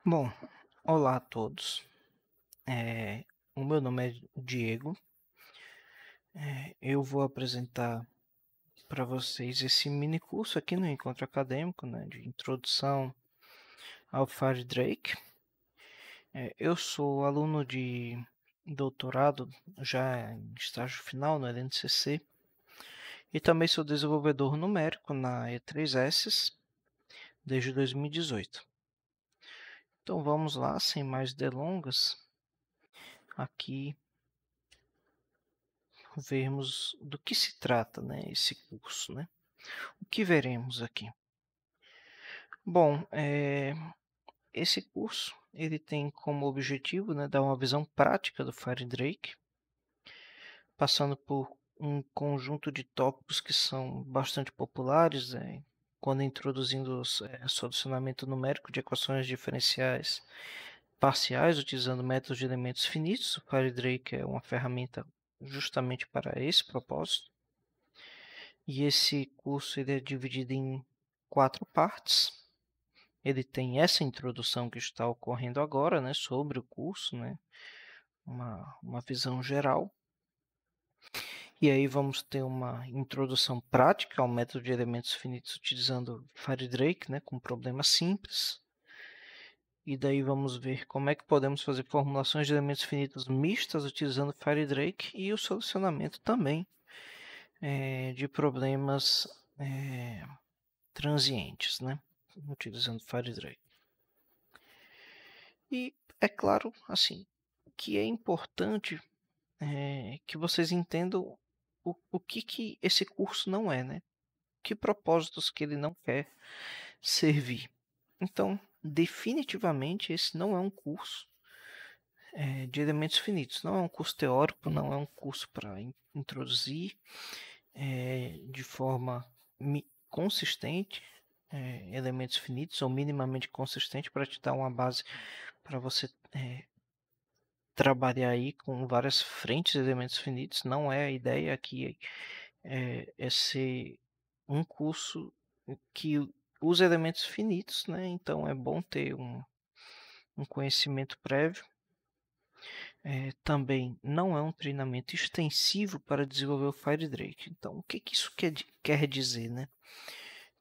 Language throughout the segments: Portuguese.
Bom, olá a todos. O meu nome é Diego. Eu vou apresentar para vocês esse mini curso aqui no Encontro Acadêmico, né, de introdução ao FireDrake. Eu sou aluno de doutorado, já em estágio final no LNCC, e também sou desenvolvedor numérico na E3S desde 2018. Então vamos lá, sem mais delongas, aqui vermos do que se trata, né, esse curso, né? O que veremos aqui? Bom, esse curso ele tem como objetivo, né, dar uma visão prática do FireDrake, passando por um conjunto de tópicos que são bastante populares, quando introduzindo solucionamento numérico de equações diferenciais parciais utilizando métodos de elementos finitos. O FireDrake é uma ferramenta justamente para esse propósito. E esse curso ele é dividido em 4 partes. Ele tem essa introdução que está ocorrendo agora, né, sobre o curso, né, uma visão geral. E aí vamos ter uma introdução prática ao método de elementos finitos utilizando FireDrake, né, com problemas simples. E daí vamos ver como é que podemos fazer formulações de elementos finitos mistas utilizando FireDrake e o solucionamento também de problemas transientes, né, utilizando FireDrake. E é claro, assim, que é importante que vocês entendam o que esse curso não é, né? Que propósitos que ele não quer servir. Então, definitivamente, esse não é um curso de elementos finitos. Não é um curso teórico, não é um curso para introduzir de forma consistente elementos finitos ou minimamente consistente para te dar uma base para você trabalhar aí com várias frentes de elementos finitos. Não é a ideia aqui é ser um curso que usa elementos finitos, né? Então é bom ter um conhecimento prévio. Também não é um treinamento extensivo para desenvolver o FireDrake. Então, o que isso quer dizer, né?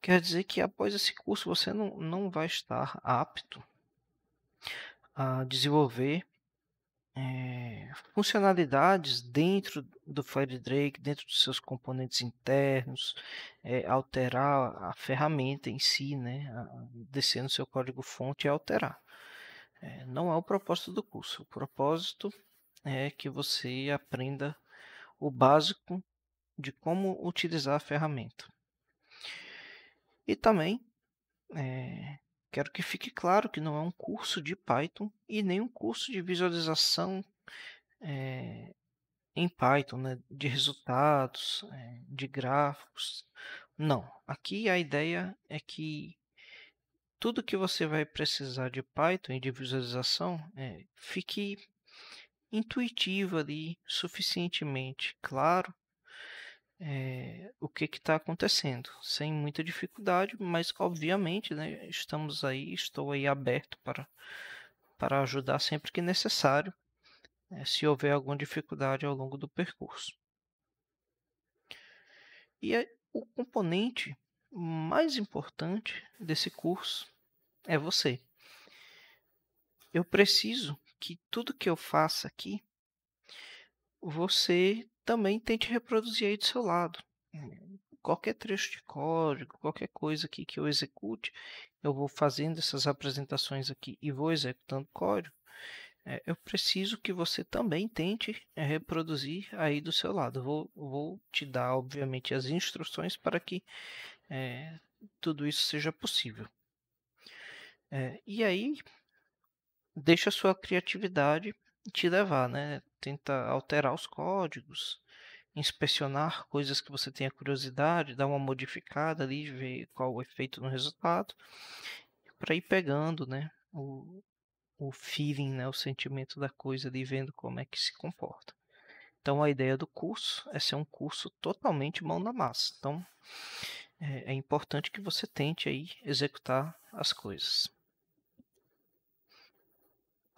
Quer dizer que após esse curso você não vai estar apto a desenvolver funcionalidades dentro do FireDrake, dentro dos seus componentes internos, alterar a ferramenta em si, né? Descer no seu código-fonte e alterar. Não é o propósito do curso. O propósito é que você aprenda o básico de como utilizar a ferramenta. E também quero que fique claro que não é um curso de Python e nem um curso de visualização em Python, né, de resultados, de gráficos. Não, aqui a ideia é que tudo que você vai precisar de Python e de visualização fique intuitivo ali, suficientemente claro o que está acontecendo, sem muita dificuldade, mas obviamente, né, estou aí aberto para ajudar sempre que necessário, se houver alguma dificuldade ao longo do percurso. E o componente mais importante desse curso é você. Eu preciso que tudo que eu faça aqui, você também tente reproduzir aí do seu lado. Qualquer trecho de código, qualquer coisa aqui que eu execute, eu vou fazendo essas apresentações aqui e vou executando código. Eu preciso que você também tente reproduzir aí do seu lado. Vou te dar, obviamente, as instruções para que tudo isso seja possível. E aí, deixa a sua criatividade te levar, né? Tenta alterar os códigos, inspecionar coisas que você tenha curiosidade, dar uma modificada ali, ver qual o efeito no resultado, para ir pegando, né, o feeling, né, o sentimento da coisa ali, vendo como é que se comporta. Então a ideia do curso é ser um curso totalmente mão na massa. Então é importante que você tente aí executar as coisas.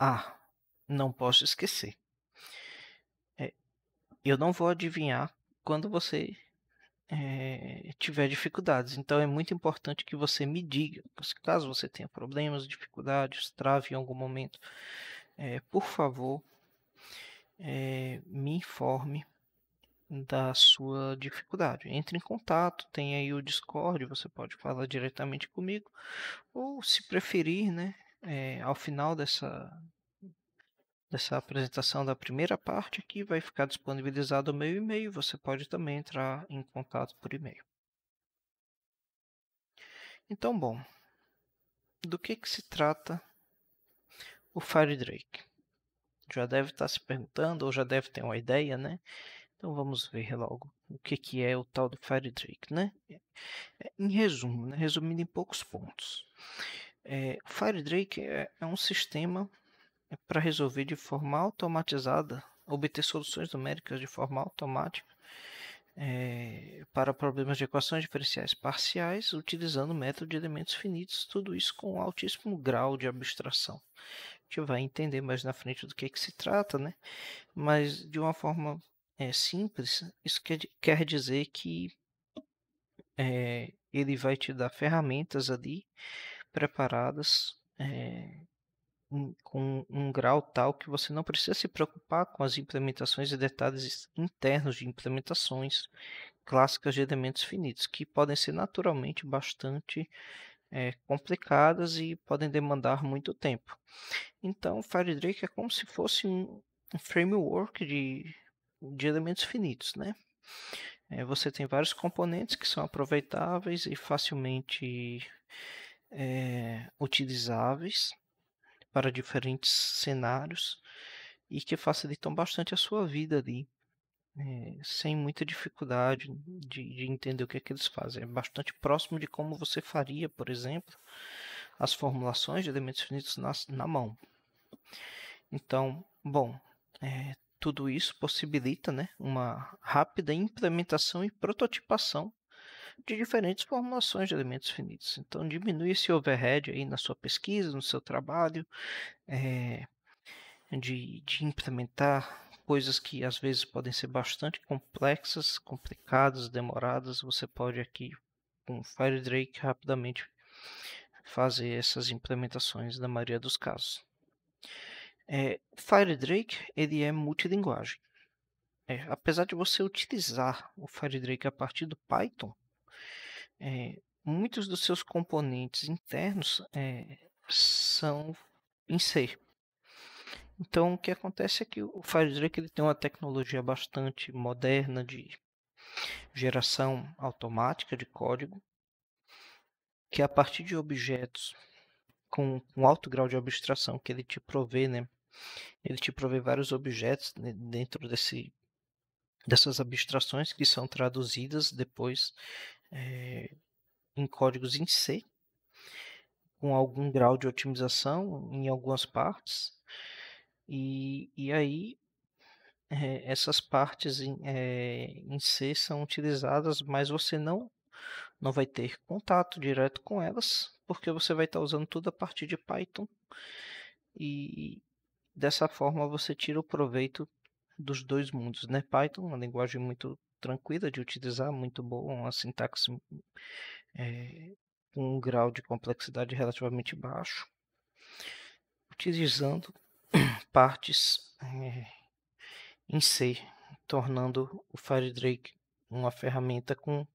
Ah, não posso esquecer. Eu não vou adivinhar quando você tiver dificuldades. Então é muito importante que você me diga, caso você tenha problemas, dificuldades, trave em algum momento, por favor, me informe da sua dificuldade. Entre em contato, tem aí o Discord, você pode falar diretamente comigo, ou se preferir, né, ao final dessa apresentação da primeira parte aqui, vai ficar disponibilizado o meu e-mail, você pode também entrar em contato por e-mail. Então, bom, do que se trata o FireDrake? Já deve estar se perguntando, ou já deve ter uma ideia, né? Então vamos ver logo o que é o tal do FireDrake, né? Em resumo, né? Resumindo em poucos pontos. O FireDrake é um sistema para resolver de forma automatizada, obter soluções numéricas de forma automática para problemas de equações diferenciais parciais, utilizando o método de elementos finitos, tudo isso com um altíssimo grau de abstração. A gente vai entender mais na frente do que se trata, né? Mas de uma forma simples, isso quer dizer que ele vai te dar ferramentas ali preparadas com um grau tal que você não precisa se preocupar com as implementações e detalhes internos de implementações clássicas de elementos finitos, que podem ser naturalmente bastante complicadas e podem demandar muito tempo. Então, o FireDrake é como se fosse um framework de elementos finitos, né? Você tem vários componentes que são aproveitáveis e facilmente utilizáveis para diferentes cenários e que facilitam bastante a sua vida ali, sem muita dificuldade de entender o que é que eles fazem. É bastante próximo de como você faria, por exemplo, as formulações de elementos finitos na mão. Então, bom, tudo isso possibilita, né, uma rápida implementação e prototipação de diferentes formulações de elementos finitos. Então, diminui esse overhead aí na sua pesquisa, no seu trabalho, de implementar coisas que às vezes podem ser bastante complexas, complicadas, demoradas. Você pode aqui, com o FireDrake, rapidamente fazer essas implementações na maioria dos casos. O FireDrake ele é multilinguagem. Apesar de você utilizar o FireDrake a partir do Python, muitos dos seus componentes internos são em C. Então, o que acontece é que o FireDrake ele tem uma tecnologia bastante moderna de geração automática de código, que a partir de objetos com alto grau de abstração que ele te provê, né? Ele te provê vários objetos dentro dessas abstrações que são traduzidas depois em códigos em C, com algum grau de otimização em algumas partes. E aí essas partes em C são utilizadas, mas você não vai ter contato direto com elas, porque você vai estar usando tudo a partir de Python. E dessa forma você tira o proveito dos dois mundos, né? Python, uma linguagem muito tranquila de utilizar, muito boa, uma sintaxe com um grau de complexidade relativamente baixo, utilizando partes em C, tornando o FireDrake uma ferramenta com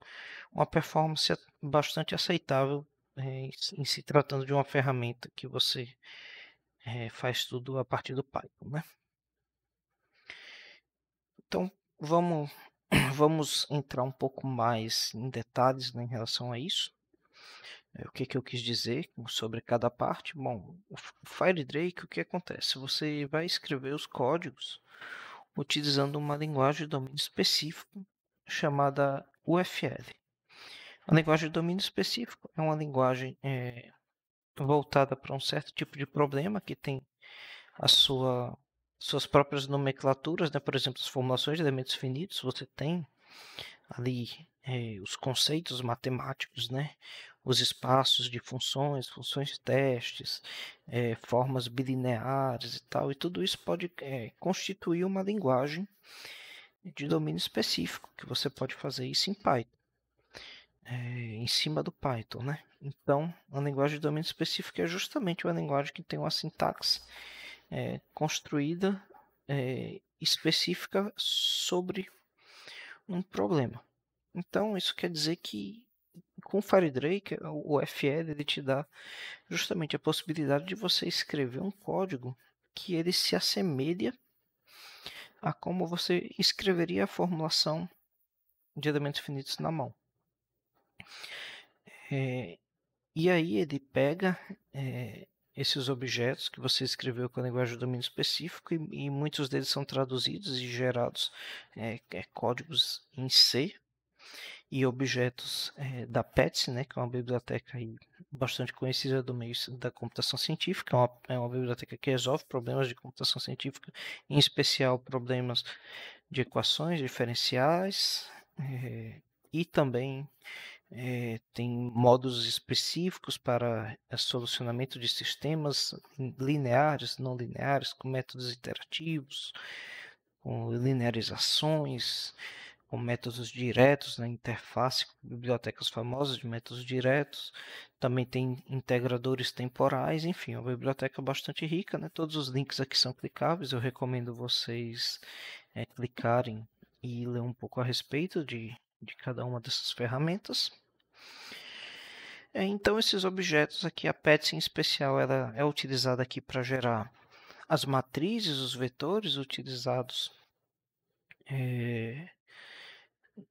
uma performance bastante aceitável em se tratando de uma ferramenta que você faz tudo a partir do Python, né? Então vamos entrar um pouco mais em detalhes, né, em relação a isso. O que eu quis dizer sobre cada parte? Bom, o FireDrake, o que acontece? Você vai escrever os códigos utilizando uma linguagem de domínio específico chamada UFL. A linguagem de domínio específico é uma linguagem voltada para um certo tipo de problema que tem suas próprias nomenclaturas, né? Por exemplo, as formulações de elementos finitos, você tem ali os conceitos matemáticos, né? os espaços de funções, funções de testes, formas bilineares e tal, e tudo isso pode constituir uma linguagem de domínio específico, que você pode fazer isso em Python, em cima do Python, né? Então, a linguagem de domínio específico é justamente uma linguagem que tem uma sintaxe construída específica sobre um problema. Então, isso quer dizer que com o FireDrake, o FL ele te dá justamente a possibilidade de você escrever um código que ele se assemelha a como você escreveria a formulação de elementos finitos na mão. E aí ele pega esses objetos que você escreveu com a linguagem de domínio específico e muitos deles são traduzidos e gerados códigos em C e objetos da PETS, né, que é uma biblioteca aí bastante conhecida do meio da computação científica, é uma biblioteca que resolve problemas de computação científica, em especial problemas de equações diferenciais, e também tem módulos específicos para solucionamento de sistemas lineares, não lineares, com métodos iterativos, com linearizações, com métodos diretos na interface, com bibliotecas famosas de métodos diretos. Também tem integradores temporais, enfim, é uma biblioteca bastante rica, né? Todos os links aqui são clicáveis, eu recomendo vocês clicarem e ler um pouco a respeito de cada uma dessas ferramentas. Então, esses objetos aqui, a PETS em especial, ela é utilizada aqui para gerar as matrizes, os vetores utilizados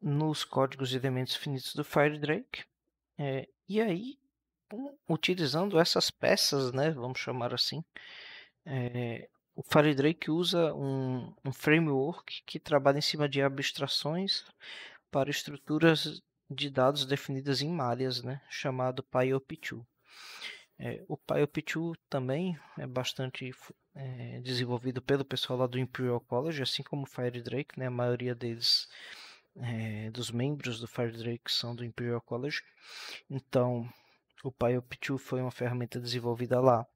nos códigos de elementos finitos do FireDrake. E aí, utilizando essas peças, né, vamos chamar assim, o FireDrake usa um framework que trabalha em cima de abstrações para estruturas de dados definidas em malhas, né, chamado PyOP2. O PyOP2 também é bastante desenvolvido pelo pessoal lá do Imperial College, assim como o FireDrake, né, a maioria deles, dos membros do FireDrake, são do Imperial College. Então, o PyOP2 foi uma ferramenta desenvolvida lá.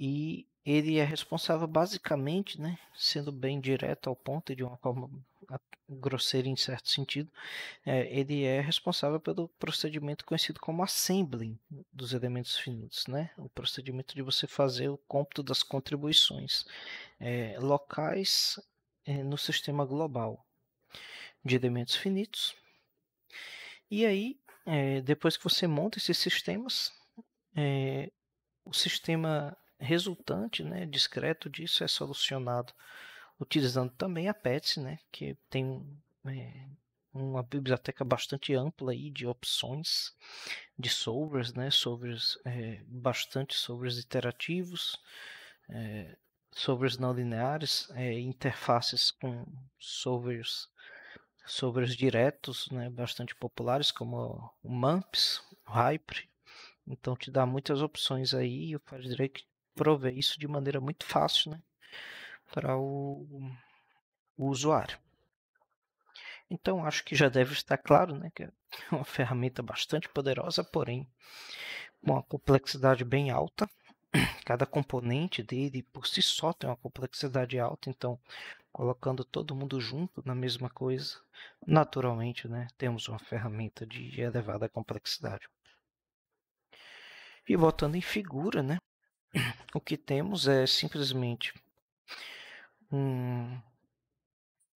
E ele é responsável basicamente, né, sendo bem direto ao ponto e de uma forma grosseira em certo sentido, ele é responsável pelo procedimento conhecido como assembling dos elementos finitos, né? O procedimento de você fazer o cômputo das contribuições locais no sistema global de elementos finitos. E aí, depois que você monta esses sistemas, o sistema resultante, né, discreto disso, é solucionado utilizando também a PETS, né, que tem uma biblioteca bastante ampla aí de opções de solvers, né, bastante solvers iterativos, solvers não lineares, interfaces com solvers diretos, né, bastante populares, como o MUMPS, o Hyper. Então te dá muitas opções aí e o FireDrake provê isso de maneira muito fácil, né, para o usuário. Então acho que já deve estar claro, né, que é uma ferramenta bastante poderosa, porém com uma complexidade bem alta. Cada componente dele por si só tem uma complexidade alta, então colocando todo mundo junto na mesma coisa, naturalmente, né, temos uma ferramenta de elevada complexidade. E voltando em figura, né, o que temos é simplesmente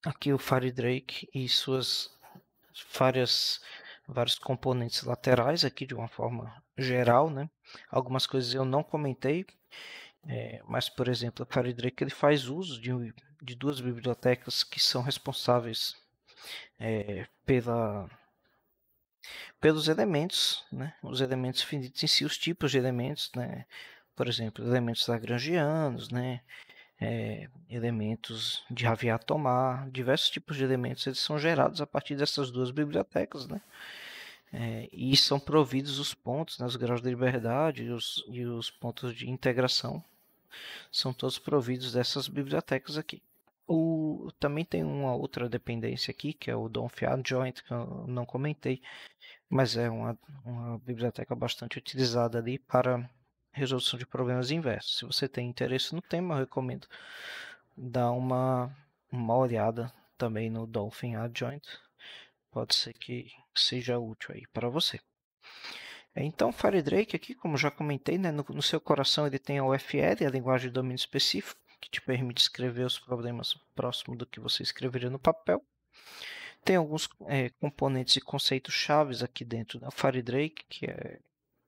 aqui o FireDrake e suas vários componentes laterais aqui de uma forma geral, né? Algumas coisas eu não comentei, mas por exemplo, o FireDrake ele faz uso de duas bibliotecas que são responsáveis pelos elementos, né? Os elementos finitos em si, os tipos de elementos, né? Por exemplo, elementos lagrangianos, né? Elementos de Javier-Tomar, diversos tipos de elementos eles são gerados a partir dessas duas bibliotecas, né? E são providos os pontos, né, os graus de liberdade e os pontos de integração são todos providos dessas bibliotecas aqui. Também tem uma outra dependência aqui, que é o Don't Fiat Joint, que eu não comentei, mas é uma biblioteca bastante utilizada ali para resolução de problemas inversos. Se você tem interesse no tema, eu recomendo dar uma olhada também no Dolphin Adjoint. Pode ser que seja útil aí para você. Então, FireDrake aqui, como já comentei, né, no seu coração ele tem a UFL, a linguagem de domínio específico, que te permite escrever os problemas próximo do que você escreveria no papel. Tem alguns componentes e conceitos chaves aqui dentro da FireDrake,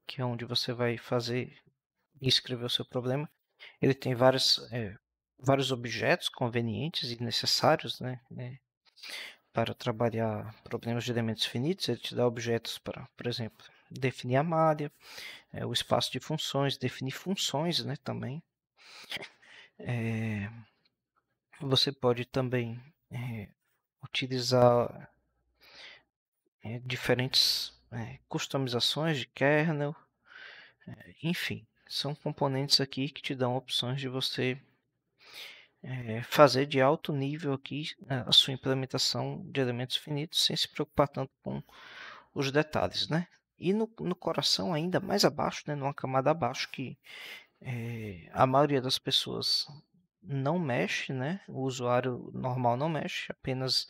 que é onde você vai fazer e escrever o seu problema. Ele tem vários objetos convenientes e necessários, né, para trabalhar problemas de elementos finitos. Ele te dá objetos para, por exemplo, definir a malha, o espaço de funções, definir funções, né, também. Você pode também utilizar diferentes customizações de kernel, enfim, são componentes aqui que te dão opções de você fazer de alto nível aqui a sua implementação de elementos finitos sem se preocupar tanto com os detalhes, né? E no coração ainda mais abaixo, né, numa camada abaixo que a maioria das pessoas não mexe, né? O usuário normal não mexe, apenas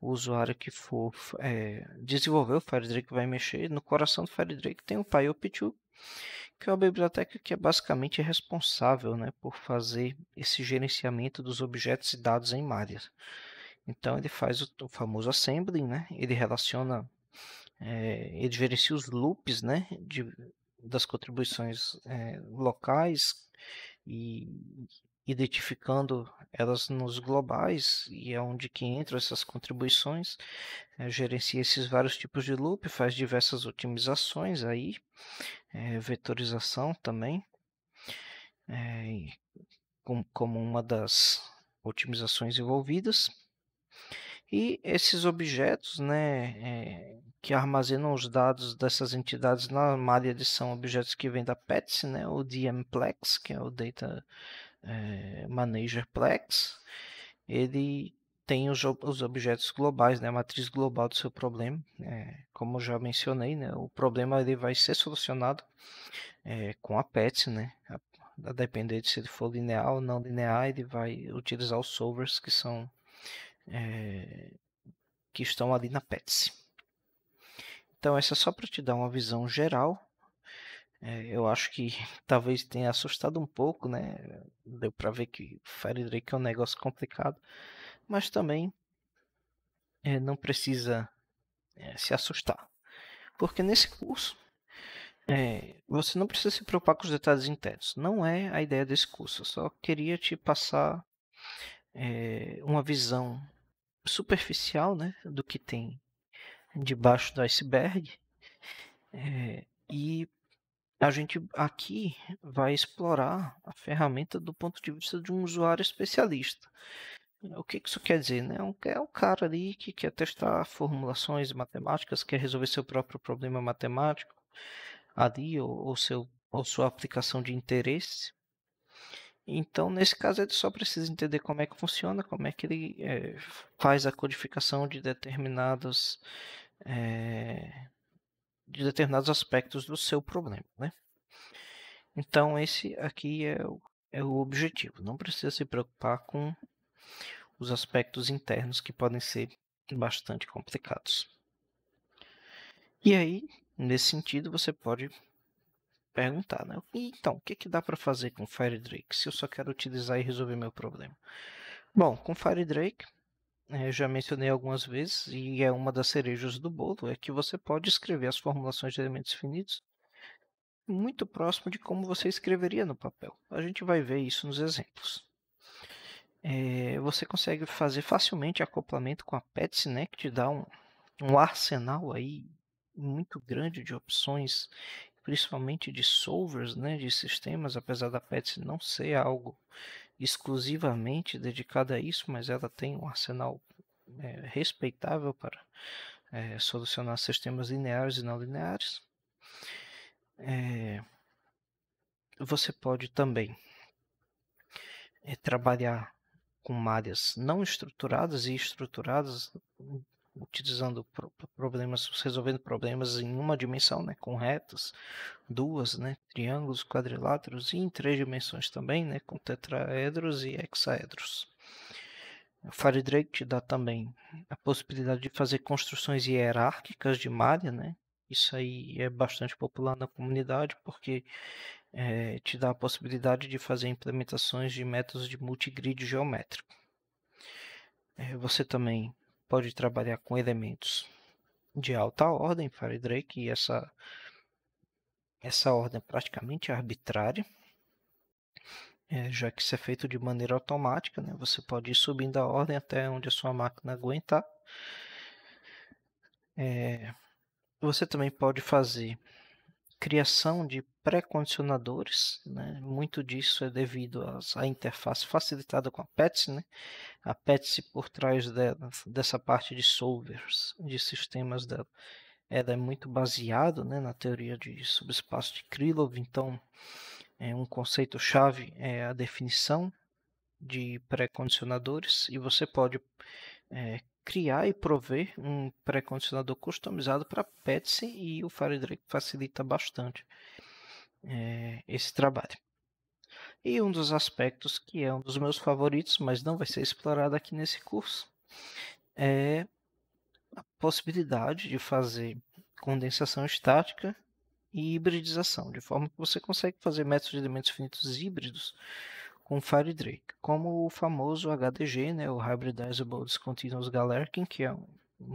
o usuário que for desenvolver o FireDrake vai mexer. No coração do FireDrake tem o PyOP2, que é uma biblioteca que é basicamente responsável, né, por fazer esse gerenciamento dos objetos e dados em malhas. Então ele faz o famoso assembly, né? Ele relaciona, ele gerencia os loops, né, das contribuições locais e identificando elas nos globais, e é onde que entram essas contribuições, gerencia esses vários tipos de loop, faz diversas otimizações aí, vetorização também, como uma das otimizações envolvidas. E esses objetos, né, que armazenam os dados dessas entidades na malha, eles são objetos que vêm da PETS, né, o DMPlex, que é o Data Manager Plex. Ele tem os objetos globais, né, a matriz global do seu problema. Como já mencionei, né, o problema ele vai ser solucionado com a PETS, né, a depender de se ele for linear ou não linear, ele vai utilizar os solvers que estão ali na PETS. Então, essa é só para te dar uma visão geral. Eu acho que talvez tenha assustado um pouco, né? Deu para ver que FireDrake é um negócio complicado, mas também não precisa se assustar, porque nesse curso você não precisa se preocupar com os detalhes internos. Não é a ideia desse curso. Eu só queria te passar uma visão superficial, né, do que tem debaixo do iceberg. E a gente aqui vai explorar a ferramenta do ponto de vista de um usuário especialista. O que isso quer dizer, né? É um cara ali que quer testar formulações matemáticas, quer resolver seu próprio problema matemático ali, ou sua aplicação de interesse. Então, nesse caso, ele só precisa entender como é que funciona, como é que ele faz a codificação de determinados aspectos do seu problema, né? Então, esse aqui é o objetivo. Não precisa se preocupar com os aspectos internos que podem ser bastante complicados. E aí, nesse sentido, você pode perguntar, né? Então, o que dá para fazer com FireDrake se eu só quero utilizar e resolver meu problema? Bom, com FireDrake, eu já mencionei algumas vezes, e é uma das cerejas do bolo, é que você pode escrever as formulações de elementos finitos muito próximo de como você escreveria no papel. A gente vai ver isso nos exemplos. Você consegue fazer facilmente acoplamento com a PETS, né, que te dá um arsenal aí muito grande de opções, principalmente de solvers, né, de sistemas, apesar da PETS não ser algo exclusivamente dedicado a isso, mas ela tem um arsenal respeitável para solucionar sistemas lineares e não lineares. Você pode também trabalhar com malhas não estruturadas e estruturadas utilizando problemas, resolvendo problemas em uma dimensão, né, com retas, duas, né, triângulos, quadriláteros, e em três dimensões também, né, com tetraedros e hexaedros. O FireDrake te dá também a possibilidade de fazer construções hierárquicas de malha, né? Isso aí é bastante popular na comunidade porque te dá a possibilidade de fazer implementações de métodos de multigrid geométrico. Você também pode trabalhar com elementos de alta ordem, FireDrake, e essa ordem é praticamente arbitrária, já que isso é feito de maneira automática, né? Você pode ir subindo a ordem até onde a sua máquina aguentar. Você também pode fazer criação de pré-condicionadores, né? Muito disso é devido à interface facilitada com a PETS, né? A PETS por trás dessa parte de solvers, de sistemas dela, ela é muito baseada, né, na teoria de subespaço de Krylov. Então, um conceito-chave é a definição de pré-condicionadores, e você pode criar e prover um pré-condicionador customizado para PETS, e o FireDrake facilita bastante esse trabalho. E um dos aspectos que é um dos meus favoritos, mas não vai ser explorado aqui nesse curso, é a possibilidade de fazer condensação estática e hibridização, de forma que você consegue fazer métodos de elementos finitos híbridos com FireDrake, como o famoso HDG, né, o Hybridizable Discontinuous Galerkin, que é um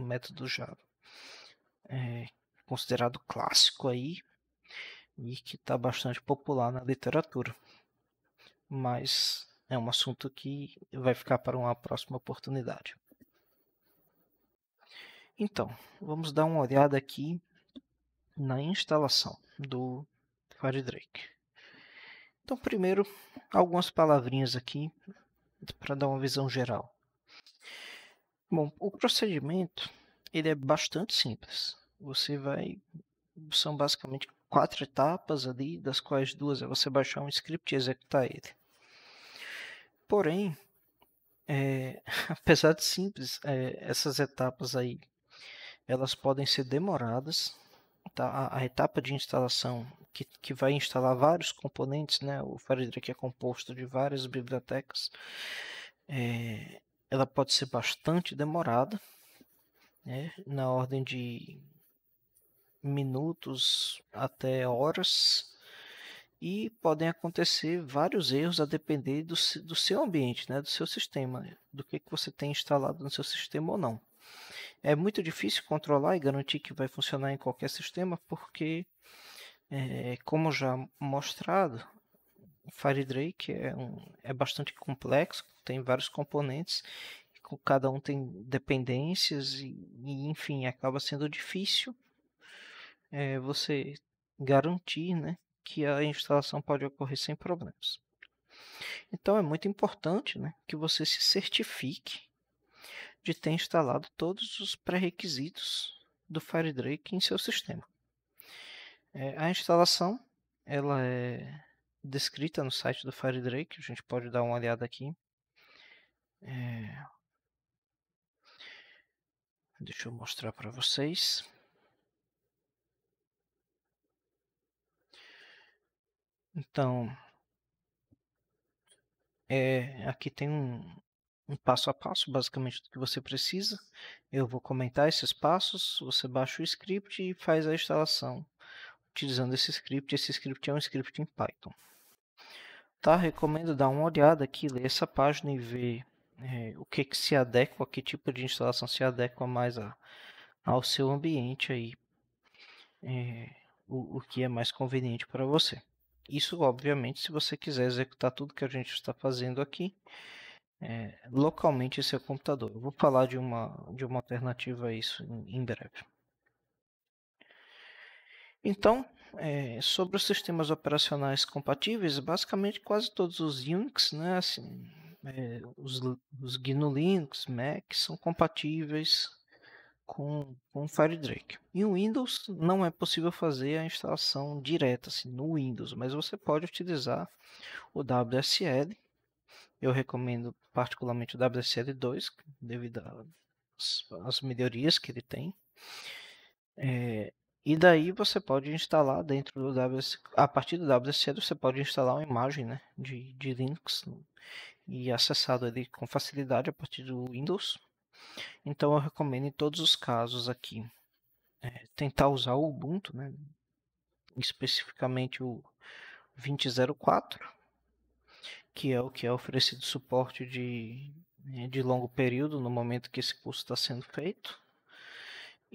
método já considerado clássico aí e que está bastante popular na literatura. Mas é um assunto que vai ficar para uma próxima oportunidade. Então, vamos dar uma olhada aqui na instalação do FireDrake. Então, primeiro, algumas palavrinhas aqui para dar uma visão geral. Bom, o procedimento ele é bastante simples. São basicamente 4 etapas ali, das quais 2 é você baixar um script e executar ele. Porém, apesar de simples, essas etapas aí, elas podem ser demoradas. Tá? A etapa de instalação, que vai instalar vários componentes, né? O FireDrake é composto de várias bibliotecas. Ela pode ser bastante demorada, né? Na ordem de minutos até horas, e podem acontecer vários erros a depender do seu ambiente, né? Do seu sistema, do que você tem instalado no seu sistema ou não. É muito difícil controlar e garantir que vai funcionar em qualquer sistema, porque, como já mostrado, o FireDrake é bastante complexo, tem vários componentes, cada um tem dependências e enfim, acaba sendo difícil você garantir, né, que a instalação pode ocorrer sem problemas. Então é muito importante, né, que você se certifique de ter instalado todos os pré-requisitos do FireDrake em seu sistema. A instalação ela é descrita no site do FireDrake, a gente pode dar uma olhada aqui. Deixa eu mostrar para vocês. Então, aqui tem um passo a passo, basicamente, do que você precisa. Eu vou comentar esses passos, você baixa o script e faz a instalação utilizando esse script. Esse script é um script em Python. Tá? Recomendo dar uma olhada aqui, ler essa página e ver o que se adequa, que tipo de instalação se adequa mais ao seu ambiente aí, o que é mais conveniente para você. Isso, obviamente, se você quiser executar tudo que a gente está fazendo aqui localmente em seu computador. Eu vou falar de uma alternativa a isso em breve. Então, sobre os sistemas operacionais compatíveis, basicamente quase todos os Unix, né, assim, os GNU Linux, Mac, são compatíveis com o FireDrake. Em Windows não é possível fazer a instalação direta assim, no Windows, mas você pode utilizar o WSL. Eu recomendo particularmente o WSL2, devido as melhorias que ele tem. E daí você pode instalar dentro do WS, a partir do WSC você pode instalar uma imagem, né, de Linux e acessá-lo ali com facilidade a partir do Windows. Então eu recomendo em todos os casos aqui tentar usar o Ubuntu, né, especificamente o 20.04, que é o que é oferecido suporte de longo período no momento que esse curso está sendo feito.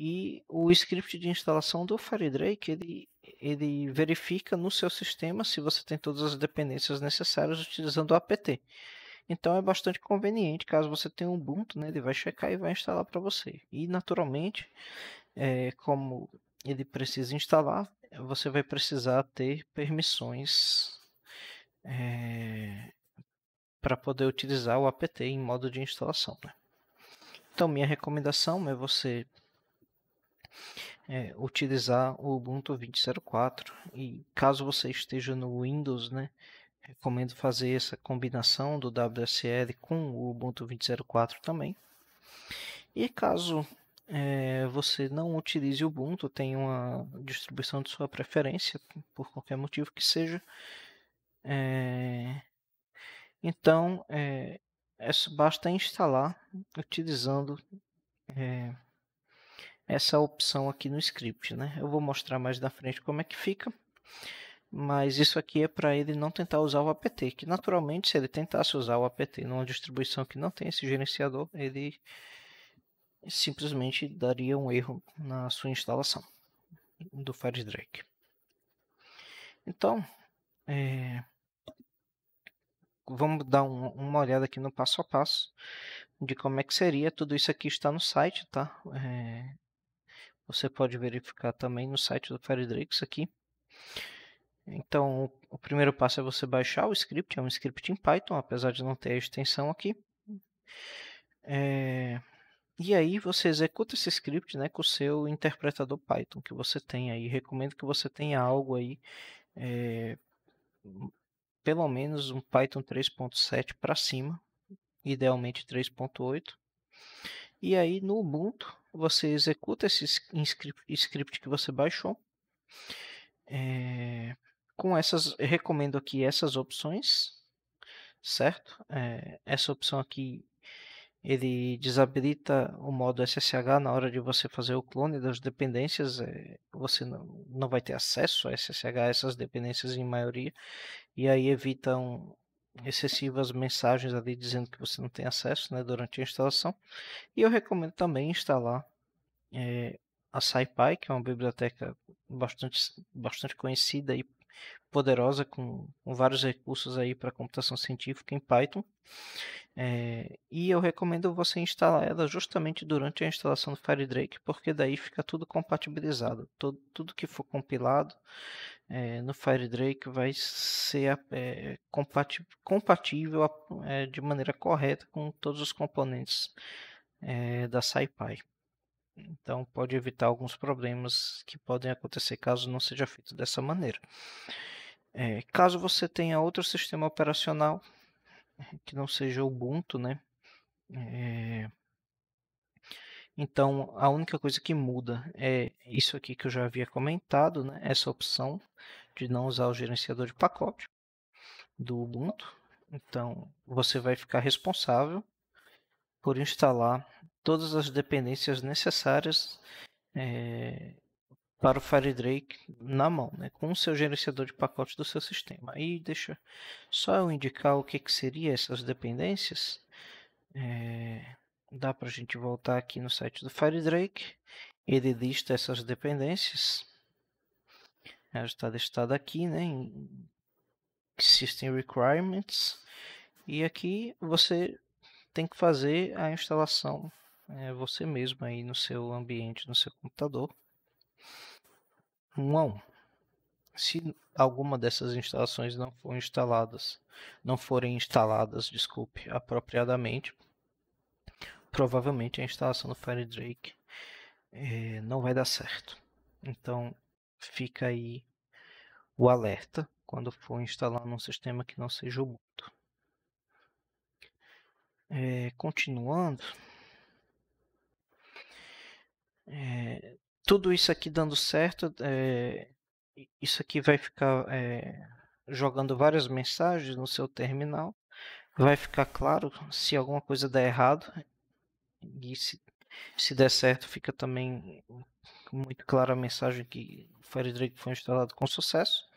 E o script de instalação do FireDrake, ele verifica no seu sistema se você tem todas as dependências necessárias utilizando o apt. Então é bastante conveniente, caso você tenha um Ubuntu, né, ele vai checar e vai instalar para você. E naturalmente, como ele precisa instalar, você vai precisar ter permissões para poder utilizar o apt em modo de instalação, né? Então minha recomendação é você utilizar o Ubuntu 20.04 e caso você esteja no Windows, né, recomendo fazer essa combinação do WSL com o Ubuntu 20.04 também. E caso você não utilize o Ubuntu, tenha uma distribuição de sua preferência, por qualquer motivo que seja, então basta instalar utilizando essa opção aqui no script, né? Eu vou mostrar mais na frente como é que fica, mas isso aqui é para ele não tentar usar o apt, que naturalmente se ele tentasse usar o apt numa distribuição que não tem esse gerenciador, ele simplesmente daria um erro na sua instalação do FireDrake. Então, vamos dar uma olhada aqui no passo a passo de como é que seria. Tudo isso aqui está no site, tá? Você pode verificar também no site do FireDrake isso aqui. Então, o primeiro passo é você baixar o script, é um script em Python, apesar de não ter a extensão aqui. E aí você executa esse script, né, com o seu interpretador Python que você tem aí. Recomendo que você tenha algo aí, pelo menos um Python 3.7 para cima, idealmente 3.8. E aí no Ubuntu você executa esse script que você baixou. Com essas, recomendo aqui essas opções, certo? Essa opção aqui, ele desabilita o modo SSH na hora de você fazer o clone das dependências. Você não vai ter acesso a SSH, essas dependências em maioria, e aí evitam excessivas mensagens ali dizendo que você não tem acesso, né, durante a instalação. E eu recomendo também instalar a SciPy, que é uma biblioteca bastante conhecida e poderosa, com vários recursos aí para computação científica em Python. E eu recomendo você instalar ela justamente durante a instalação do FireDrake, porque daí fica tudo compatibilizado. Tudo que for compilado no FireDrake vai ser compatível de maneira correta com todos os componentes da SciPy. Então pode evitar alguns problemas que podem acontecer caso não seja feito dessa maneira. Caso você tenha outro sistema operacional que não seja Ubuntu, né? Então a única coisa que muda é isso aqui que eu já havia comentado, né? Essa opção de não usar o gerenciador de pacote do Ubuntu. Então você vai ficar responsável por instalar todas as dependências necessárias para o FireDrake na mão, né, com o seu gerenciador de pacote do seu sistema. Aí deixa só eu indicar o que seria essas dependências. Dá para a gente voltar aqui no site do FireDrake. Ele lista essas dependências. Ela está listada aqui, né, em System Requirements. E aqui você tem que fazer a instalação você mesmo aí no seu ambiente, no seu computador, um a um. Se alguma dessas instalações não forem instaladas, desculpe, apropriadamente, provavelmente a instalação do FireDrake não vai dar certo. Então fica aí o alerta quando for instalar num sistema que não seja Ubuntu. Continuando, Tudo isso aqui dando certo, isso aqui vai ficar jogando várias mensagens no seu terminal. Vai ficar claro se alguma coisa der errado. E se der certo, fica também muito clara a mensagem que o FireDrake foi instalado com sucesso.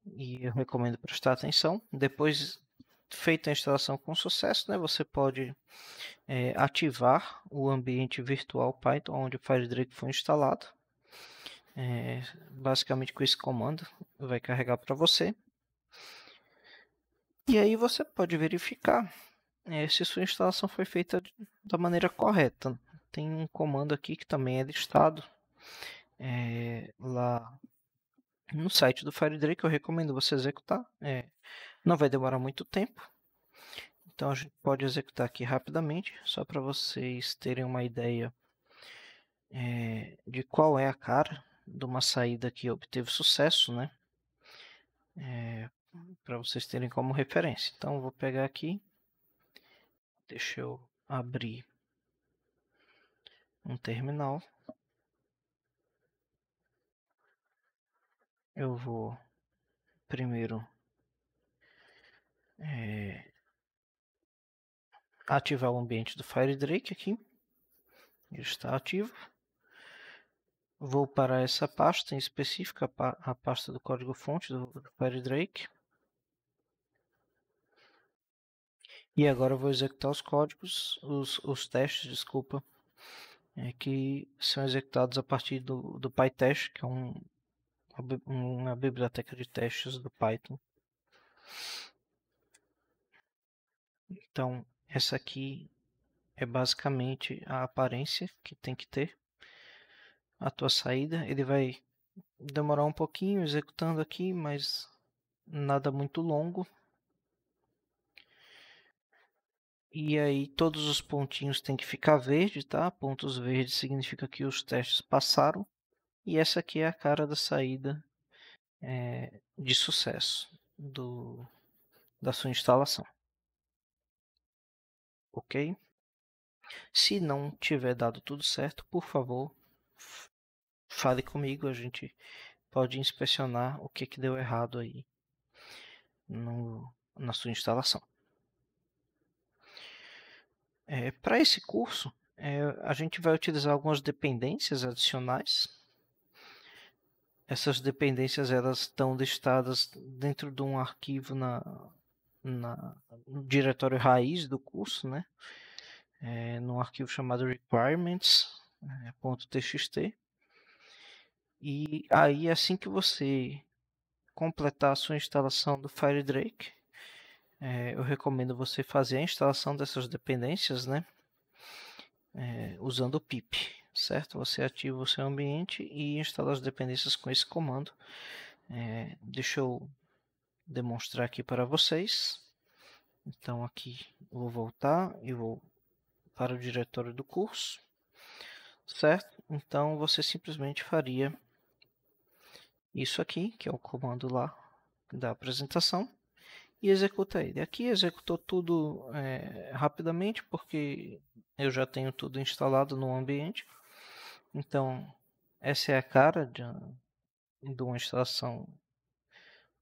E eu recomendo prestar atenção. Depois, feita a instalação com sucesso, né, você pode ativar o ambiente virtual Python onde o FireDrake foi instalado. Basicamente com esse comando vai carregar para você. E aí você pode verificar se sua instalação foi feita da maneira correta. Tem um comando aqui que também é listado lá no site do FireDrake. Eu recomendo você executar. Não vai demorar muito tempo. Então a gente pode executar aqui rapidamente, só para vocês terem uma ideia de qual é a cara de uma saída que obteve sucesso, né? Para vocês terem como referência. Então eu vou pegar aqui, deixa eu abrir um terminal. Eu vou primeiro ativar o ambiente do FireDrake aqui. Ele está ativo. Vou para essa pasta em específico, a pasta do código-fonte do FireDrake. E agora eu vou executar os códigos, os testes, desculpa, que são executados a partir do PyTest, que é uma biblioteca de testes do Python. Então, essa aqui é basicamente a aparência que tem que ter a tua saída. Ele vai demorar um pouquinho executando aqui, mas nada muito longo. E aí todos os pontinhos têm que ficar verde, tá? Pontos verdes significa que os testes passaram. E essa aqui é a cara da saída de sucesso da sua instalação. Ok? Se não tiver dado tudo certo, por favor, fale comigo. A gente pode inspecionar o que deu errado aí na sua instalação. Para esse curso, a gente vai utilizar algumas dependências adicionais. Essas dependências elas estão listadas dentro de um arquivo no diretório raiz do curso, né? Num arquivo chamado requirements.txt. E aí, assim que você completar a sua instalação do FireDrake, eu recomendo você fazer a instalação dessas dependências, né? Usando o pip, certo? Você ativa o seu ambiente e instala as dependências com esse comando. Deixa eu demonstrar aqui para vocês. Então aqui eu vou voltar e vou para o diretório do curso, certo? Então você simplesmente faria isso aqui, que é o comando lá da apresentação, e executa ele. Aqui executou tudo rapidamente, porque eu já tenho tudo instalado no ambiente. Então essa é a cara de uma instalação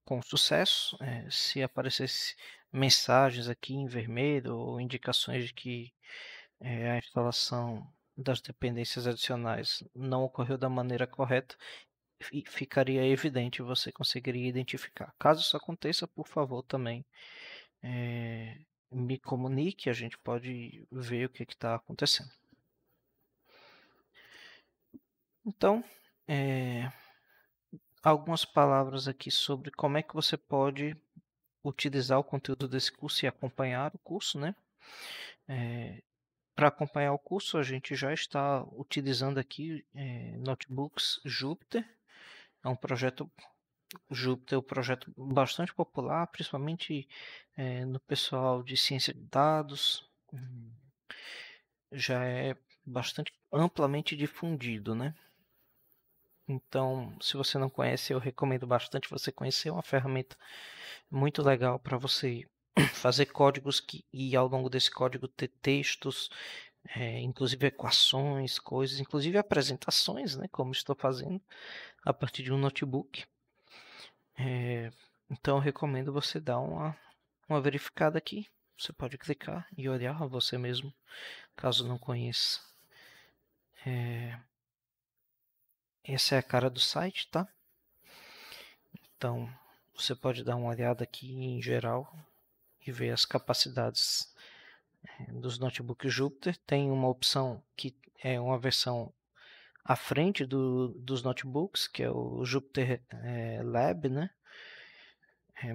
com sucesso. Se aparecesse mensagens aqui em vermelho ou indicações de que a instalação das dependências adicionais não ocorreu da maneira correta, ficaria evidente, você conseguiria identificar. Caso isso aconteça, por favor, também me comunique, a gente pode ver o que está acontecendo. Então, algumas palavras aqui sobre como é que você pode utilizar o conteúdo desse curso e acompanhar o curso, né? Para acompanhar o curso, a gente já está utilizando aqui notebooks Jupyter. É um projeto Jupyter, um projeto bastante popular, principalmente no pessoal de ciência de dados. Já é bastante amplamente difundido, né? Então, se você não conhece, eu recomendo bastante você conhecer. É uma ferramenta muito legal para você fazer códigos e ao longo desse código ter textos inclusive equações, coisas, inclusive apresentações, né, como estou fazendo a partir de um notebook. Então eu recomendo você dar uma verificada aqui. Você pode clicar e olhar você mesmo, caso não conheça. Essa é a cara do site, tá? Então você pode dar uma olhada aqui em geral e ver as capacidades dos notebooks Jupyter. Tem uma opção que é uma versão à frente dos notebooks, que é o Jupyter Lab, né?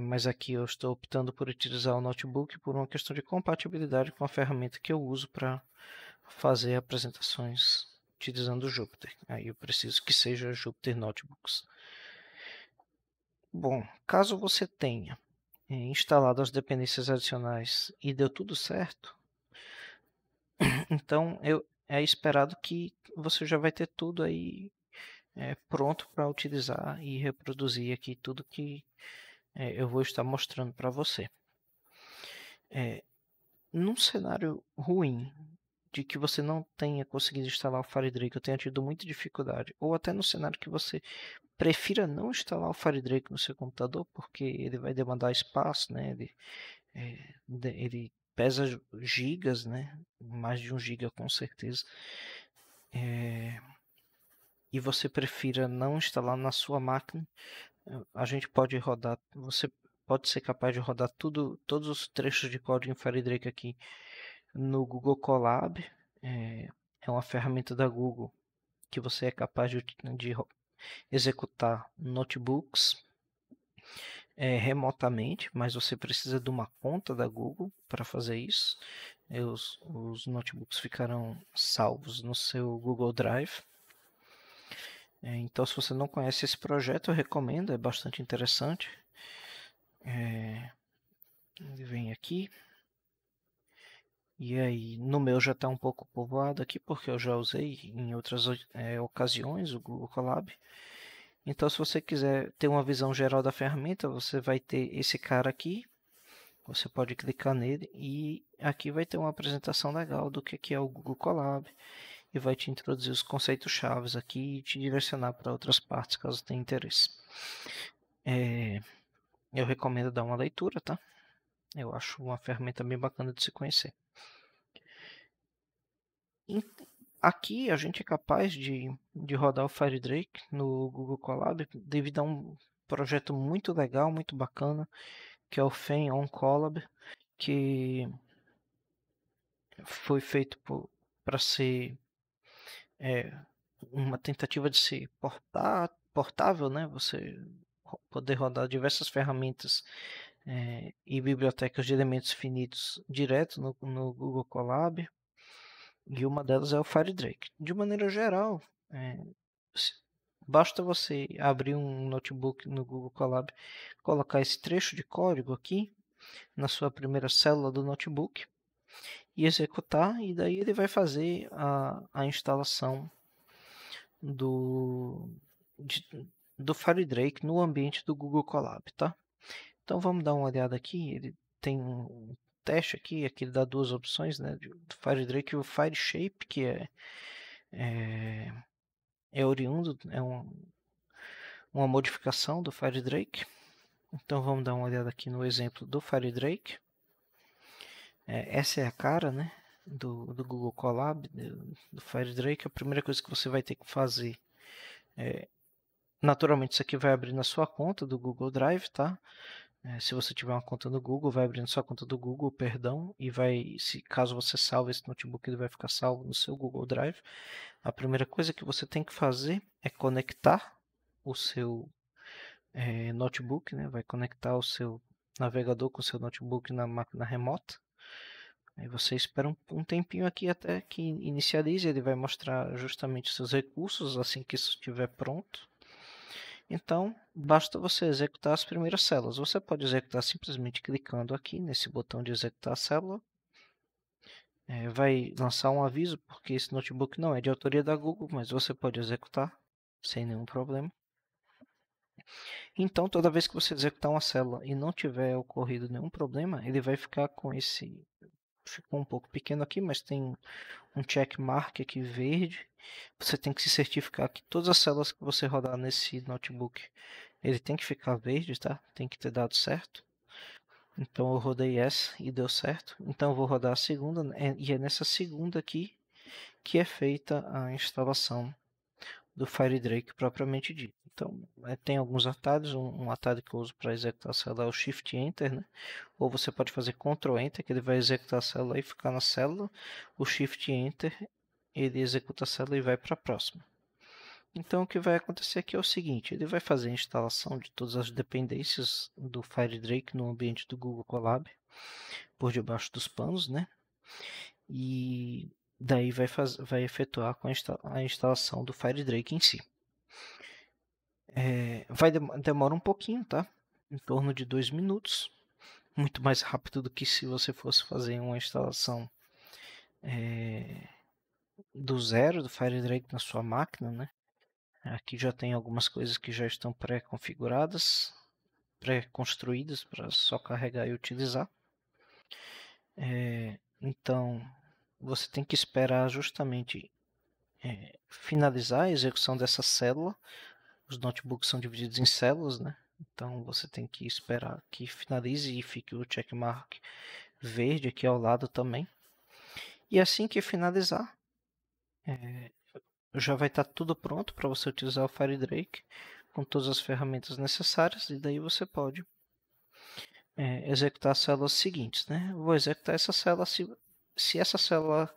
Mas aqui eu estou optando por utilizar o notebook por uma questão de compatibilidade com a ferramenta que eu uso para fazer apresentações utilizando o Jupyter. Aí eu preciso que seja Jupyter Notebooks. Bom, caso você tenha instalado as dependências adicionais e deu tudo certo, então é esperado que você já vai ter tudo aí pronto para utilizar e reproduzir aqui tudo que eu vou estar mostrando para você. Num cenário ruim, de que você não tenha conseguido instalar o FireDrake, eu tenha tido muita dificuldade, ou até no cenário que você prefira não instalar o FireDrake no seu computador, porque ele vai demandar espaço, né? Ele pesa gigas, né? Mais de 1 giga com certeza. E você prefira não instalar na sua máquina, a gente pode rodar, você pode ser capaz de rodar todos os trechos de código em FireDrake aqui no Google Colab. É uma ferramenta da Google que você é capaz de executar notebooks remotamente, mas você precisa de uma conta da Google para fazer isso. Os notebooks ficarão salvos no seu Google Drive. Então, se você não conhece esse projeto, eu recomendo, é bastante interessante. Ele vem aqui. E aí, no meu já está um pouco povoado aqui, porque eu já usei em outras ocasiões o Google Colab. Então, se você quiser ter uma visão geral da ferramenta, você vai ter esse cara aqui. Você pode clicar nele e aqui vai ter uma apresentação legal do que é o Google Colab e vai te introduzir os conceitos chaves aqui e te direcionar para outras partes caso tenha interesse. Eu recomendo dar uma leitura, tá? Eu acho uma ferramenta bem bacana de se conhecer. Aqui a gente é capaz de rodar o FireDrake no Google Colab devido a um projeto muito legal, muito bacana, que é o FEM On Colab, que foi feito para ser uma tentativa de ser portável, né? Você poder rodar diversas ferramentas e bibliotecas de elementos finitos direto no Google Colab. E uma delas é o FireDrake. De maneira geral, basta você abrir um notebook no Google Colab, colocar esse trecho de código aqui na sua primeira célula do notebook e executar, e daí ele vai fazer a instalação do FireDrake no ambiente do Google Colab, tá? Então vamos dar uma olhada aqui. Ele tem um teste aqui ele dá duas opções, né, do FireDrake e o FireShape, que é oriundo, é uma modificação do FireDrake. Então vamos dar uma olhada aqui no exemplo do FireDrake. Essa é a cara, né, do Google Colab, do FireDrake. A primeira coisa que você vai ter que fazer naturalmente isso aqui vai abrir na sua conta do Google Drive, tá? Se você tiver uma conta no Google, vai abrir na sua conta do Google, perdão, e caso você salve esse notebook, ele vai ficar salvo no seu Google Drive. A primeira coisa que você tem que fazer é conectar o seu notebook, né? Vai conectar o seu navegador com o seu notebook na máquina remota. Aí você espera um tempinho aqui até que inicialize, ele vai mostrar justamente os seus recursos assim que isso estiver pronto. Então, basta você executar as primeiras células. Você pode executar simplesmente clicando aqui nesse botão de executar a célula. Vai lançar um aviso, porque esse notebook não é de autoria da Google, mas você pode executar sem nenhum problema. Então, toda vez que você executar uma célula e não tiver ocorrido nenhum problema, ele vai ficar com esse ficou um pouco pequeno aqui, mas tem um check mark aqui verde. Você tem que se certificar que todas as células que você rodar nesse notebook, ele tem que ficar verde, tá? Tem que ter dado certo. Então eu rodei essa e deu certo. Então eu vou rodar a segunda, e é nessa segunda aqui que é feita a instalação do FireDrake propriamente dito. Então, tem alguns atalhos. Um atalho que eu uso para executar a célula é o Shift Enter, né? Ou você pode fazer Ctrl Enter, que ele vai executar a célula e ficar na célula. O Shift Enter, ele executa a célula e vai para a próxima. Então, o que vai acontecer aqui é o seguinte: ele vai fazer a instalação de todas as dependências do FireDrake no ambiente do Google Colab, por debaixo dos panos, né? E daí vai efetuar com a instalação do FireDrake em si. Demora um pouquinho, tá? Em torno de 2 minutos. Muito mais rápido do que se você fosse fazer uma instalação do zero do FireDrake na sua máquina, né? Aqui já tem algumas coisas que já estão pré-configuradas, pré-construídas para só carregar e utilizar. Então, você tem que esperar justamente finalizar a execução dessa célula. Os notebooks são divididos em células, né? Então você tem que esperar que finalize e fique o checkmark verde aqui ao lado também. E assim que finalizar, já vai estar tudo pronto para você utilizar o FireDrake com todas as ferramentas necessárias, e daí você pode executar as células seguintes, né? Eu vou executar essa célula. Se essa célula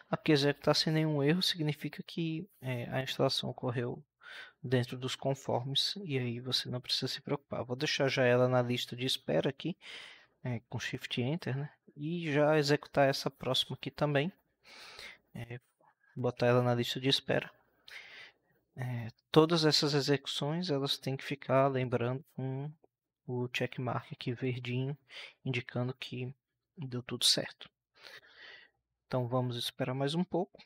aqui executar sem nenhum erro, significa que a instalação ocorreu dentro dos conformes, e aí você não precisa se preocupar. Vou deixar já ela na lista de espera aqui, com Shift Enter, né? E já executar essa próxima aqui também, botar ela na lista de espera. Todas essas execuções elas têm que ficar lembrando com o checkmark aqui verdinho, indicando que deu tudo certo. Então vamos esperar mais um pouco.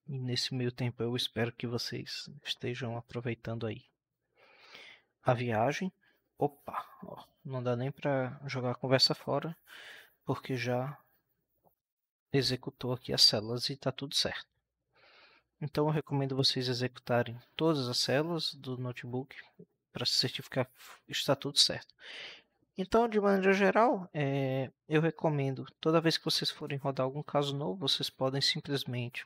E nesse meio tempo eu espero que vocês estejam aproveitando aí a viagem. Opa, ó, não dá nem para jogar a conversa fora, porque já executou aqui as células e está tudo certo. Então eu recomendo vocês executarem todas as células do notebook para se certificar que está tudo certo. Então, de maneira geral, eu recomendo, toda vez que vocês forem rodar algum caso novo, vocês podem simplesmente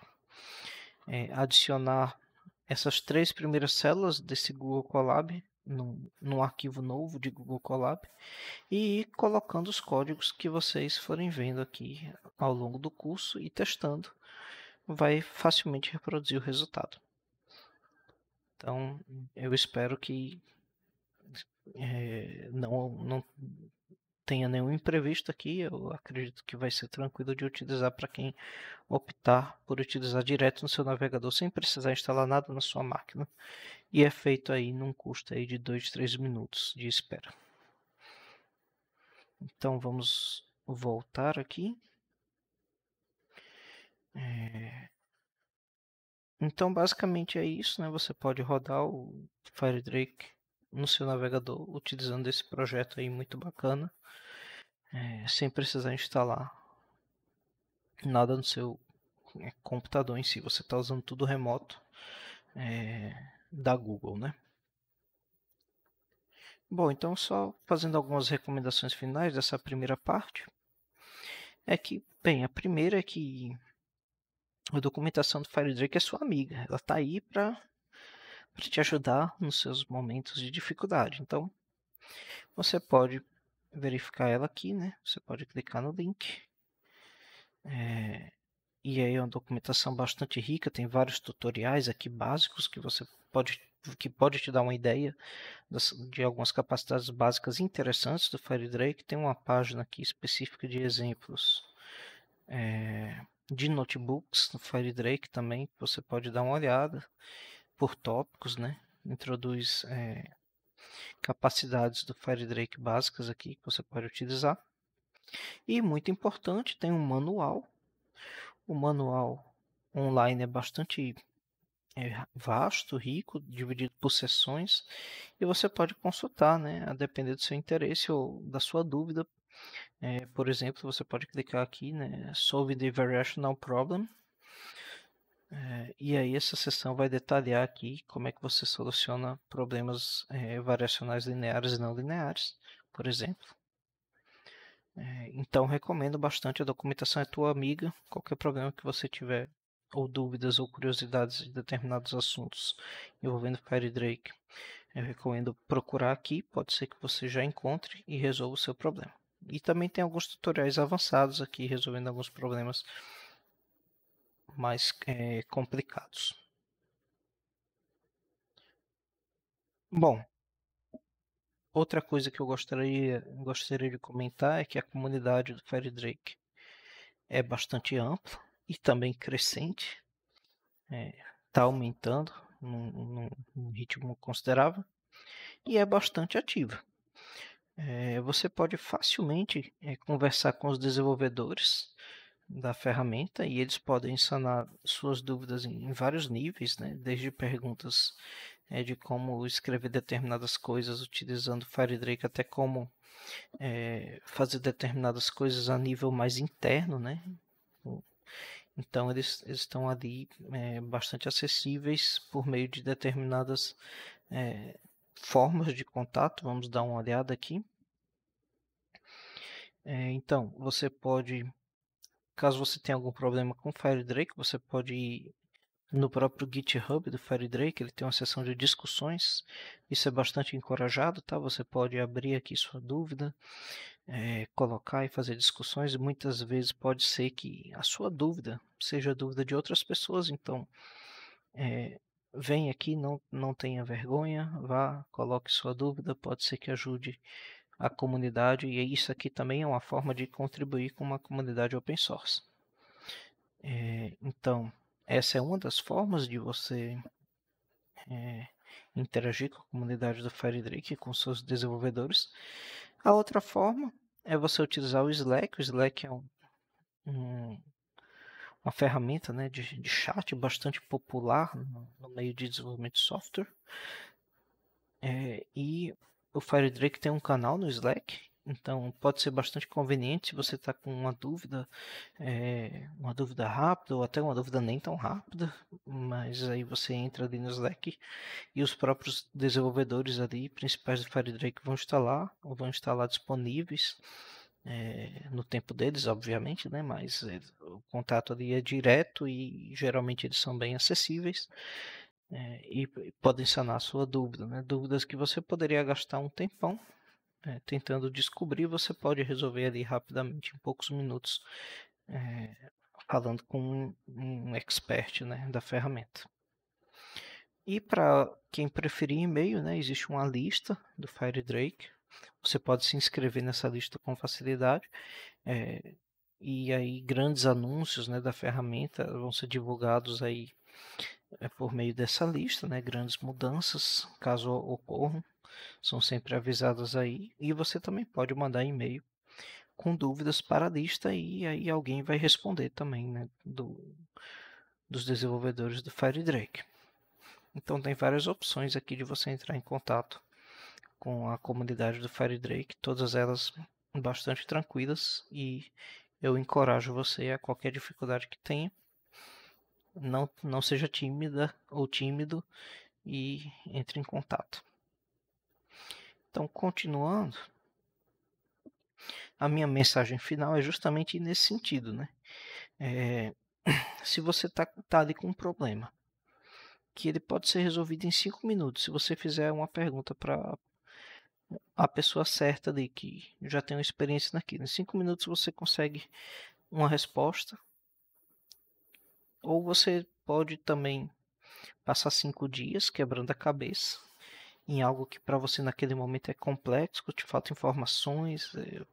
adicionar essas 3 primeiras células desse Google Colab num arquivo novo de Google Colab e ir colocando os códigos que vocês forem vendo aqui ao longo do curso e testando, vai facilmente reproduzir o resultado. Então, eu espero que não tenha nenhum imprevisto aqui. Eu acredito que vai ser tranquilo de utilizar para quem optar por utilizar direto no seu navegador sem precisar instalar nada na sua máquina. E é feito aí num custo aí de 2, 3 minutos de espera. Então vamos voltar aqui. Então basicamente é isso, né? Você pode rodar o FireDrake no seu navegador utilizando esse projeto aí muito bacana, sem precisar instalar nada no seu computador em si. Você está usando tudo remoto da Google, né? Bom, então só fazendo algumas recomendações finais dessa primeira parte, é que, bem, a primeira é que a documentação do FireDrake é sua amiga. Ela está aí para te ajudar nos seus momentos de dificuldade. Então, você pode verificar ela aqui, né? Você pode clicar no link. E aí é uma documentação bastante rica, tem vários tutoriais aqui básicos que pode te dar uma ideia de algumas capacidades básicas interessantes do FireDrake. Tem uma página aqui específica de exemplos de notebooks no FireDrake também, que você pode dar uma olhada por tópicos, né? Introduz capacidades do FireDrake básicas aqui que você pode utilizar. E muito importante, tem um manual. O manual online é bastante vasto, rico, dividido por seções, e você pode consultar, né, a depender do seu interesse ou da sua dúvida, Por exemplo, você pode clicar aqui, né, Solve the Variational Problem. E aí essa seção vai detalhar aqui como é que você soluciona problemas variacionais lineares e não lineares, por exemplo. Então recomendo bastante, a documentação é tua amiga. Qualquer problema que você tiver, ou dúvidas ou curiosidades de determinados assuntos envolvendo FireDrake, eu recomendo procurar aqui, pode ser que você já encontre e resolva o seu problema. E também tem alguns tutoriais avançados aqui resolvendo alguns problemas mais complicados. Bom, outra coisa que eu gostaria de comentar é que a comunidade do FireDrake é bastante ampla e também crescente, está aumentando num ritmo considerável e é bastante ativa. Você pode facilmente conversar com os desenvolvedores da ferramenta e eles podem sanar suas dúvidas em vários níveis, né? Desde perguntas de como escrever determinadas coisas utilizando FireDrake até como fazer determinadas coisas a nível mais interno, né? Então eles estão ali bastante acessíveis por meio de determinadas formas de contato. Vamos dar uma olhada aqui. Então você pode, caso você tenha algum problema com FireDrake, você pode ir no próprio GitHub do FireDrake, ele tem uma seção de discussões. Isso é bastante encorajado, tá? Você pode abrir aqui sua dúvida, colocar e fazer discussões. E muitas vezes pode ser que a sua dúvida seja a dúvida de outras pessoas, então vem aqui, não tenha vergonha, vá, coloque sua dúvida, pode ser que ajude a comunidade, e isso aqui também é uma forma de contribuir com uma comunidade open source. Então, essa é uma das formas de você interagir com a comunidade do FireDrake, com seus desenvolvedores. A outra forma é você utilizar o Slack. O Slack é uma ferramenta, né, de chat bastante popular no meio de desenvolvimento de software. E o FireDrake tem um canal no Slack, então pode ser bastante conveniente se você está com uma dúvida rápida ou até uma dúvida nem tão rápida, mas aí você entra ali no Slack e os próprios desenvolvedores ali, principais do FireDrake, vão estar lá disponíveis no tempo deles, obviamente, né? Mas o contato ali é direto e geralmente eles são bem acessíveis. E podem sanar a sua dúvida, né? Dúvidas que você poderia gastar um tempão tentando descobrir, você pode resolver ali rapidamente, em poucos minutos, falando com um expert, né, da ferramenta. E para quem preferir e-mail, né, existe uma lista do FireDrake. Você pode se inscrever nessa lista com facilidade. E aí grandes anúncios, né, da ferramenta vão ser divulgados aí por meio dessa lista, né? Grandes mudanças, caso ocorram, são sempre avisadas aí. E você também pode mandar e-mail com dúvidas para a lista e aí alguém vai responder também, né? Dos desenvolvedores do FireDrake. Então tem várias opções aqui de você entrar em contato com a comunidade do FireDrake, todas elas bastante tranquilas, e eu encorajo você, a qualquer dificuldade que tenha, não seja tímida ou tímido e entre em contato. Então, continuando, a minha mensagem final é justamente nesse sentido, né? Se você tá ali com um problema, que ele pode ser resolvido em 5 minutos, se você fizer uma pergunta para a pessoa certa ali, que já tem uma experiência naquilo, em 5 minutos você consegue uma resposta, ou você pode também passar 5 dias quebrando a cabeça em algo que para você naquele momento é complexo, te faltam informações,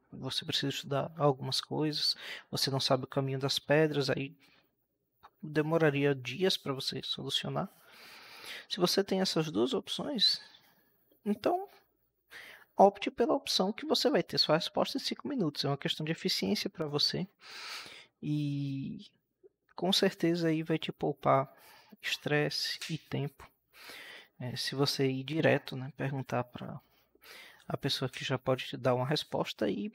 você precisa estudar algumas coisas, você não sabe o caminho das pedras, aí demoraria dias para você solucionar. Se você tem essas duas opções, então opte pela opção que você vai ter sua resposta em 5 minutos. É uma questão de eficiência para você e com certeza aí vai te poupar estresse e tempo. Se você ir direto, né, perguntar para a pessoa que já pode te dar uma resposta e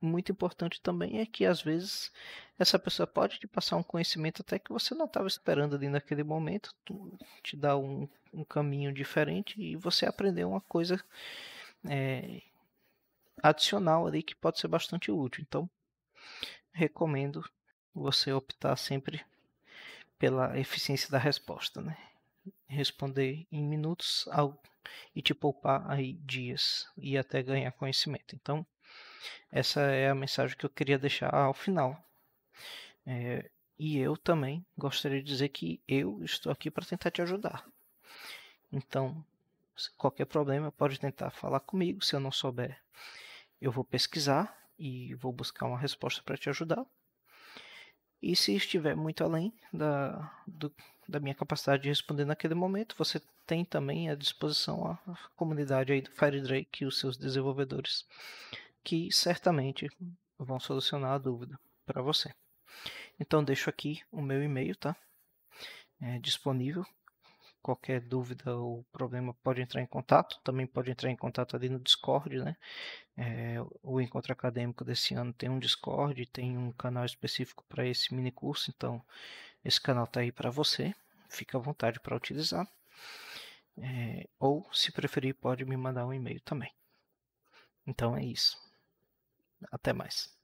muito importante também é que, às vezes, essa pessoa pode te passar um conhecimento até que você não estava esperando ali naquele momento, te dá um caminho diferente e você aprendeu uma coisa adicional ali que pode ser bastante útil. Então, recomendo você optar sempre pela eficiência da resposta, né? Responder em minutos e te poupar aí dias e até ganhar conhecimento. Então, essa é a mensagem que eu queria deixar ao final. E eu também gostaria de dizer que eu estou aqui para tentar te ajudar. Então, qualquer problema pode tentar falar comigo. Se eu não souber, eu vou pesquisar e vou buscar uma resposta para te ajudar. E se estiver muito além da minha capacidade de responder naquele momento, você tem também à disposição a comunidade aí do FireDrake e os seus desenvolvedores, que certamente vão solucionar a dúvida para você. Então deixo aqui o meu e-mail, tá? Disponível. Qualquer dúvida ou problema pode entrar em contato. Também pode entrar em contato ali no Discord, né? O encontro acadêmico desse ano tem um Discord, tem um canal específico para esse mini curso, então esse canal está aí para você, fica à vontade para utilizar, ou se preferir pode me mandar um e-mail também. Então é isso, até mais.